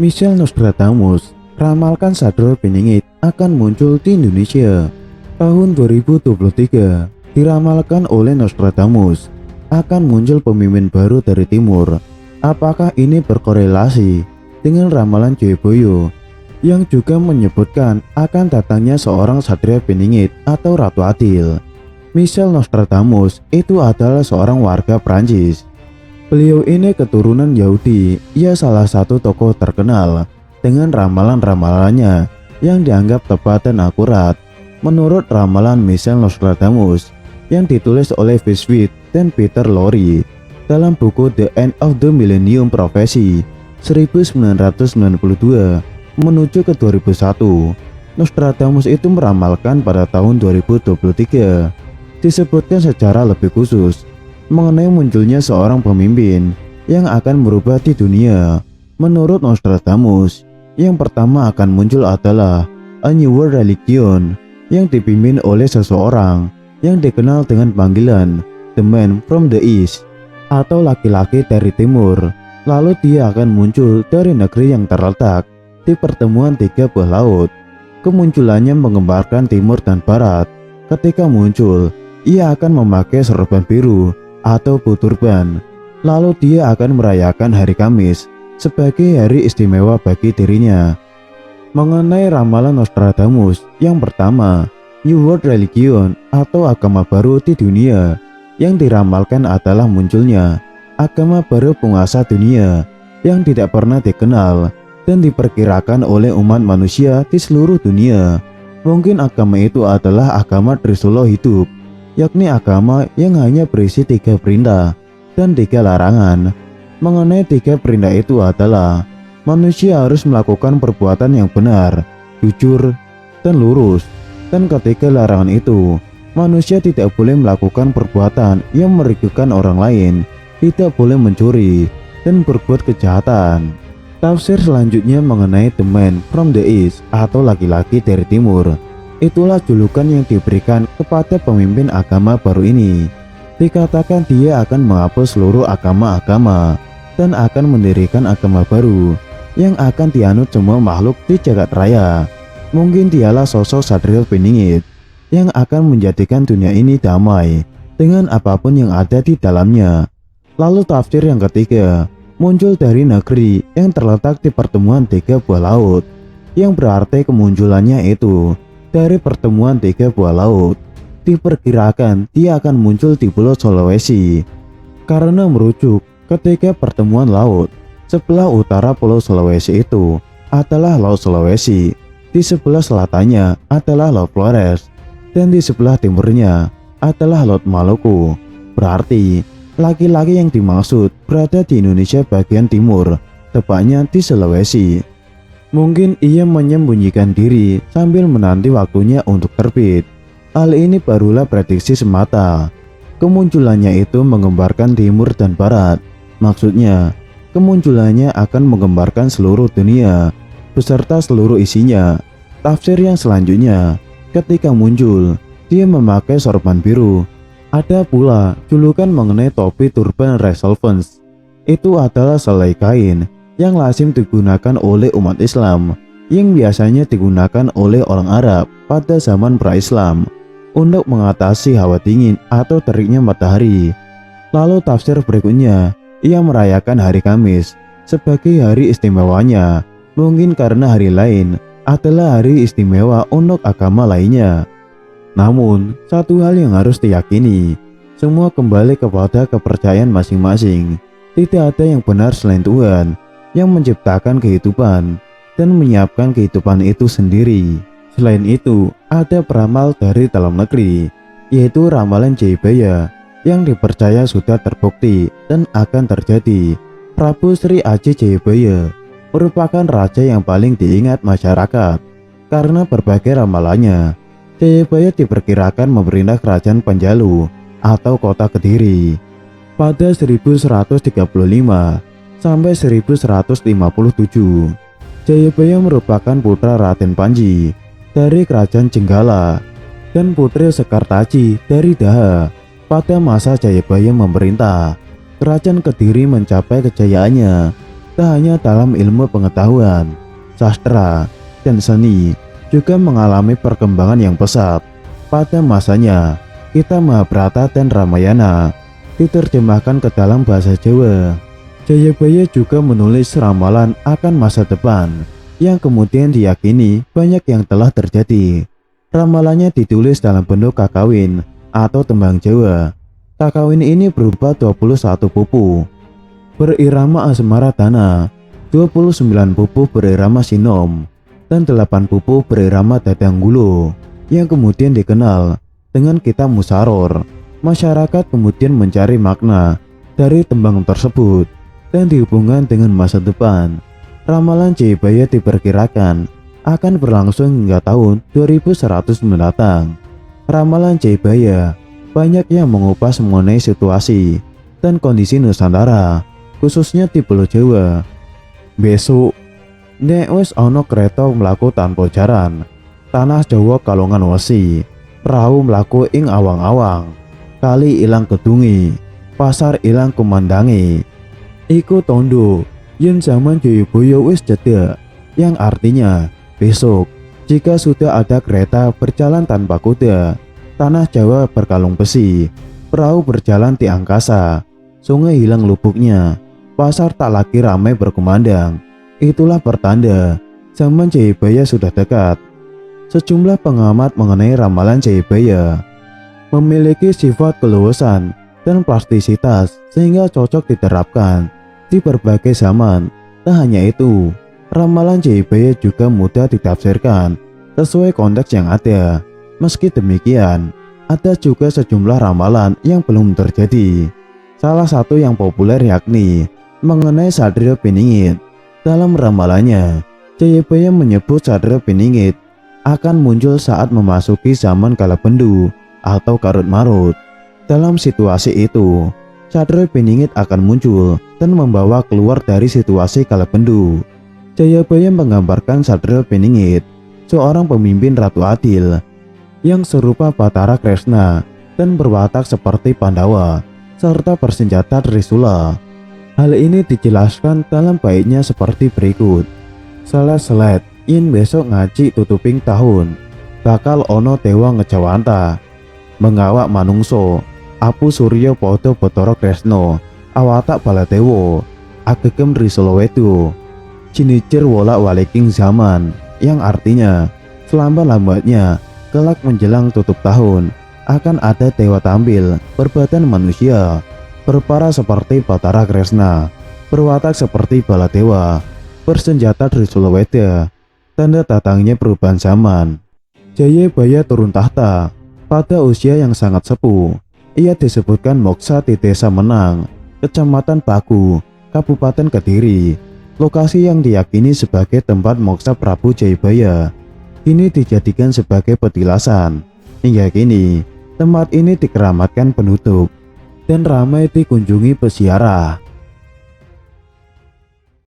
Michelle Nostradamus ramalkan Sadro Beningit akan muncul di Indonesia. Tahun 2023 diramalkan oleh Nostradamus akan muncul pemimpin baru dari timur. Apakah ini berkorelasi dengan ramalan Jayabaya yang juga menyebutkan akan datangnya seorang Satria Beningit atau Ratu Adil? Michelle Nostradamus itu adalah seorang warga Prancis. Beliau ini keturunan Yahudi. Ia salah satu tokoh terkenal dengan ramalan-ramalannya yang dianggap tepat dan akurat. Menurut ramalan Michelle Nostradamus yang ditulis oleh Viswit dan Peter Lorre dalam buku The End of the Millennium Prophecy 1992 menuju ke 2001, Nostradamus itu meramalkan pada tahun 2023. Disebutkan secara lebih khusus mengenai munculnya seorang pemimpin yang akan merubah di dunia. Menurut Nostradamus, yang pertama akan muncul adalah A New World Religion yang dipimpin oleh seseorang yang dikenal dengan panggilan The Man from the East atau laki-laki dari timur. Lalu dia akan muncul dari negeri yang terletak di pertemuan tiga buah laut. Kemunculannya menggambarkan timur dan barat. Ketika muncul, ia akan memakai sorban biru atau turban. Lalu dia akan merayakan hari Kamis sebagai hari istimewa bagi dirinya. Mengenai ramalan Nostradamus, yang pertama, New World Religion atau agama baru di dunia, yang diramalkan adalah munculnya agama baru penguasa dunia yang tidak pernah dikenal dan diperkirakan oleh umat manusia di seluruh dunia. Mungkin agama itu adalah agama Trisula hidup, yakni agama yang hanya berisi 3 perintah dan 3 larangan. Mengenai 3 perintah itu adalah manusia harus melakukan perbuatan yang benar, jujur, dan lurus. Dan ketiga larangan itu, manusia tidak boleh melakukan perbuatan yang merugikan orang lain, tidak boleh mencuri, dan berbuat kejahatan. Tafsir selanjutnya mengenai The Man from the East atau laki-laki dari timur. Itulah julukan yang diberikan kepada pemimpin agama baru ini. Dikatakan dia akan menghapus seluruh agama-agama dan akan mendirikan agama baru yang akan dianut semua makhluk di jagat raya. Mungkin dialah sosok Satrio Beningit yang akan menjadikan dunia ini damai dengan apapun yang ada di dalamnya. Lalu tafsir yang ketiga, muncul dari negeri yang terletak di pertemuan 3 buah laut, yang berarti kemunculannya itu dari pertemuan 3 buah laut. Diperkirakan dia akan muncul di Pulau Sulawesi karena merujuk ketika pertemuan laut. Sebelah utara Pulau Sulawesi itu adalah Laut Sulawesi, di sebelah selatannya adalah Laut Flores, dan di sebelah timurnya adalah Laut Maluku. Berarti laki-laki yang dimaksud berada di Indonesia bagian timur, tepatnya di Sulawesi. Mungkin ia menyembunyikan diri sambil menanti waktunya untuk terbit. Hal ini barulah prediksi semata. Kemunculannya itu menggambarkan timur dan barat. Maksudnya, kemunculannya akan menggambarkan seluruh dunia beserta seluruh isinya. Tafsir yang selanjutnya, ketika muncul, dia memakai sorban biru. Ada pula julukan mengenai topi turban resolvens. Itu adalah selai kain yang lazim digunakan oleh umat Islam, yang biasanya digunakan oleh orang Arab pada zaman pra-Islam untuk mengatasi hawa dingin atau teriknya matahari. Lalu tafsir berikutnya, ia merayakan hari Kamis sebagai hari istimewanya, mungkin karena hari lain adalah hari istimewa untuk agama lainnya. Namun, satu hal yang harus diyakini, semua kembali kepada kepercayaan masing-masing. Tidak ada yang benar selain Tuhan yang menciptakan kehidupan dan menyiapkan kehidupan itu sendiri. Selain itu, ada peramal dari dalam negeri, yaitu ramalan Jayabaya yang dipercaya sudah terbukti dan akan terjadi. Prabu Sri Aji Jayabaya merupakan raja yang paling diingat masyarakat karena berbagai ramalannya. Jayabaya diperkirakan memerintah kerajaan Panjalu atau kota Kediri pada 1135 sampai 1157. Jayabaya merupakan putra Raden Panji dari kerajaan Jenggala dan putri Sekartaji dari Daha. Pada masa Jayabaya memerintah, kerajaan Kediri mencapai kejayaannya Tak hanya dalam ilmu pengetahuan, sastra, dan seni juga mengalami perkembangan yang pesat. Pada masanya, kitab Mahabharata dan Ramayana diterjemahkan ke dalam bahasa Jawa. Jayabaya juga menulis ramalan akan masa depan yang kemudian diyakini banyak yang telah terjadi. Ramalannya ditulis dalam bentuk kakawin atau tembang Jawa. Kakawin ini berupa 21 pupu berirama asmara dana, 29 pupu berirama sinom, dan 8 pupu berirama dadanggulo yang kemudian dikenal dengan kitab Musaror. Masyarakat kemudian mencari makna dari tembang tersebut dan dihubungkan dengan masa depan. Ramalan Jayabaya diperkirakan akan berlangsung hingga tahun 2100 mendatang. Ramalan Jayabaya banyak yang mengupas mengenai situasi dan kondisi Nusantara, khususnya di Pulau Jawa. Besok, nek wis ana kereta mlaku tanpa jaran, tanah Jawa kalongan wesi, perahu mlaku ing awang-awang, kali ilang kedungi, pasar ilang kumandangi. Iku tondo yen zaman Jayabaya wis cedhak, yang artinya besok jika sudah ada kereta berjalan tanpa kuda, tanah Jawa berkalung besi, perahu berjalan di angkasa, sungai hilang lubuknya, pasar tak lagi ramai berkumandang. Itulah pertanda zaman Jayabaya sudah dekat. Sejumlah pengamat mengenai ramalan Jayabaya memiliki sifat keluasan dan plastisitas sehingga cocok diterapkan di berbagai zaman. Tak hanya itu, ramalan Jayabaya juga mudah ditafsirkan sesuai konteks yang ada. Meski demikian, ada juga sejumlah ramalan yang belum terjadi. Salah satu yang populer yakni mengenai Satrio Piningit. Dalam ramalannya, Jayabaya menyebut Satrio Piningit akan muncul saat memasuki zaman Kalabendu atau Karut Marut. Dalam situasi itu, Satrio Piningit akan muncul dan membawa keluar dari situasi Kalabendu. Jayabaya menggambarkan Satrio Piningit seorang pemimpin Ratu Adil yang serupa Batara Kresna dan berwatak seperti Pandawa serta bersenjata Trisula. Hal ini dijelaskan dalam baitnya seperti berikut. Selet-selet yen besok ngaji tutuping tahun, bakal ono dewa ngejawanta, mengawak manungso, apu surya podo Batara Kresna, awatak baladewa, agegem Trisula wedo, cinicir wolak waliking zaman, yang artinya selambat-lambatnya kelak menjelang tutup tahun akan ada dewa tampil berbadan manusia, berpara seperti Batara Kresna, berwatak seperti Baladewa, bersenjata Trisula Weda, tanda datangnya perubahan zaman. Jayabaya turun tahta pada usia yang sangat sepuh. Ia disebutkan moksa di Desa Menang, Kecamatan Baku, Kabupaten Kediri, lokasi yang diyakini sebagai tempat moksa Prabu Jayabaya. Ini dijadikan sebagai petilasan. Hingga kini, tempat ini dikeramatkan penduduk dan ramai dikunjungi peziarah.